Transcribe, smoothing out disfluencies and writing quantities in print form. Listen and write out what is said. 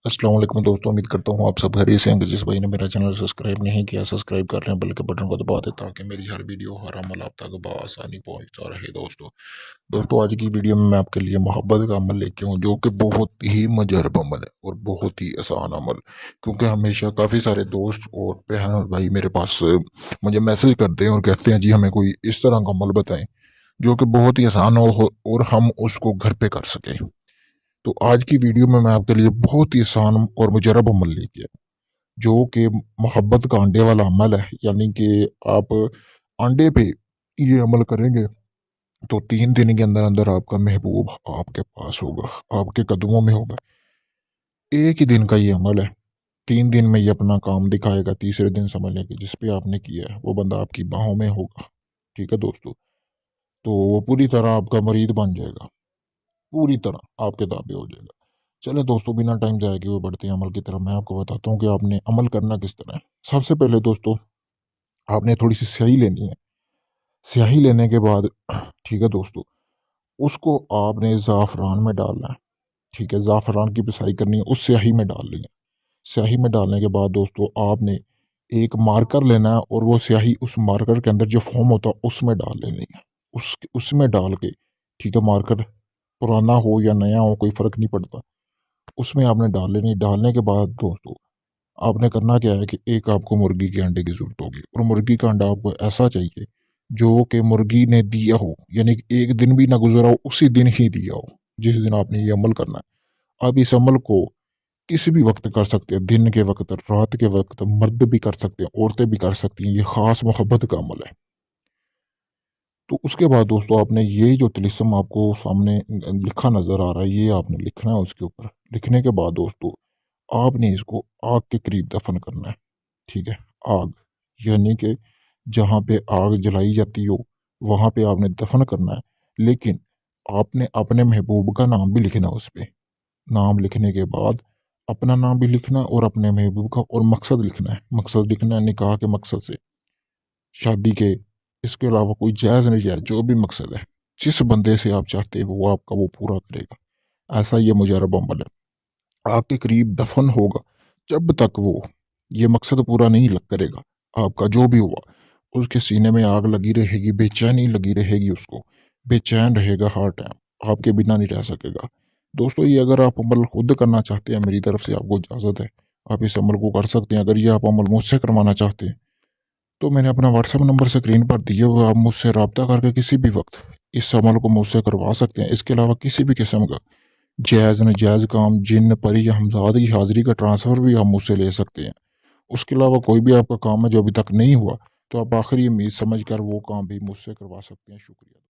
अस्सलाम वालेकुम दोस्तों, उम्मीद करता हूँ आप सब खैरियत से होंगे। जिस भाई ने मेरा चैनल सब्सक्राइब नहीं किया, सब्सक्राइब कर लें, बल्कि बटन को दबा दें ताकि मेरी हर वीडियो हर अमल आप तक बआसानी पहुँचता रहे। दोस्तों आज की वीडियो में मैं आपके लिए मोहब्बत का अमल लेके हूँ, जो कि बहुत ही मुजरब अमल है और बहुत ही आसान अमल। क्योंकि हमेशा काफ़ी सारे दोस्त और बहन और भाई मेरे पास मुझे मैसेज करते हैं और कहते हैं जी हमें कोई इस तरह का अमल बताएं जो कि बहुत ही आसान और हम उसको घर पे कर सकें। तो आज की वीडियो में मैं आपके लिए बहुत ही आसान और मुजरब अमल लेके आया, जो कि मोहब्बत का अंडे वाला अमल है। यानी कि आप अंडे पे ये अमल करेंगे तो 3 दिन के अंदर अंदर आपका महबूब आपके पास होगा, आपके कदमों में होगा। एक ही दिन का ये अमल है। 3 दिन में ये अपना काम दिखाएगा। तीसरे दिन समझ लें कि जिस पे आपने किया है वो बंदा आपकी बाहों में होगा। ठीक है दोस्तों, तो वो पूरी तरह आपका मरीद बन जाएगा, पूरी तरह आपके ताबे हो जाएगा। चले दोस्तों, बिना टाइम जाए कि वो बढ़ते हैं अमल की तरफ। मैं आपको बताता हूँ कि आपने अमल करना किस तरह है। सबसे पहले दोस्तों, आपने थोड़ी सी स्याही लेनी है। स्याही लेने के बाद ठीक है दोस्तों, उसको आपने ज़ाफ़रान में डालना है। ठीक है, ज़ाफ़रान की पिसाई करनी है, उस स्याही में डाल लेंगे। स्याही में डालने के बाद दोस्तों, आपने एक मार्कर लेना है और वो स्याही उस मार्कर के अंदर जो फ़ोम होता है उसमें डाल लेनी है। उसमें डाल के, ठीक है, मार्कर पुराना हो या नया हो कोई फ़र्क नहीं पड़ता, उसमें आपने डाल लेनी। डालने के बाद दोस्तों, आपने करना क्या है कि एक आपको मुर्गी के अंडे की ज़रूरत होगी और मुर्गी का अंडा आपको ऐसा चाहिए जो कि मुर्गी ने दिया हो, यानी कि एक दिन भी ना गुज़रा हो, उसी दिन ही दिया हो जिस दिन आपने ये अमल करना है। आप इस अमल को किसी भी वक़्त कर सकते हैं, दिन के वक़्त, रात के वक़्त, मर्द भी कर सकते हैं, औरतें भी कर सकती हैं। ये ख़ास मोहब्बत का अमल है। तो उसके बाद दोस्तों, आपने ये जो तिलिस्म आपको सामने लिखा नज़र आ रहा है, ये आपने लिखना है उसके ऊपर। लिखने के बाद दोस्तों, आपने इसको आग के करीब दफ़न करना है। ठीक है? आग, यानी कि जहाँ पे आग जलाई जाती हो, वहाँ पे आपने दफ़न करना है। लेकिन आपने अपने महबूब का नाम भी लिखना है उस पे। नाम लिखने के बाद अपना नाम भी लिखना है और अपने महबूब का, और मकसद लिखना है। मकसद लिखना है निकाह के मकसद से, शादी के, इसके अलावा कोई जायज़ नाजायज़ जो भी मकसद है, जिस बंदे से आप चाहते हैं वो आपका वो पूरा करेगा। ऐसा ये मुजरब अमल है। आपके करीब दफ़न होगा जब तक वो ये मकसद पूरा नहीं करेगा। आपका जो भी हुआ, उसके सीने में आग लगी रहेगी, बेचैनी लगी रहेगी उसको, बेचैन रहेगा हर टाइम, आपके बिना नहीं रह सकेगा। दोस्तों, ये अगर आप अमल खुद करना चाहते हैं, मेरी तरफ से आपको इजाज़त है, आप इस अमल को कर सकते हैं। अगर ये आप अमल मुझसे करवाना चाहते हैं तो मैंने अपना व्हाट्सएप नंबर स्क्रीन पर दिया हुआ है, आप मुझसे रब्ता करके किसी भी वक्त इस अमल को मुझसे करवा सकते हैं। इसके अलावा किसी भी किस्म का जायज़ नाजायज़ काम, जिन परी या हमज़ाद की हाज़िरी का ट्रांसफ़र भी आप मुझसे ले सकते हैं। उसके अलावा कोई भी आपका काम है जो अभी तक नहीं हुआ, तो आप आखिरी उम्मीद समझ कर वो काम भी मुझसे करवा सकते हैं। शुक्रिया।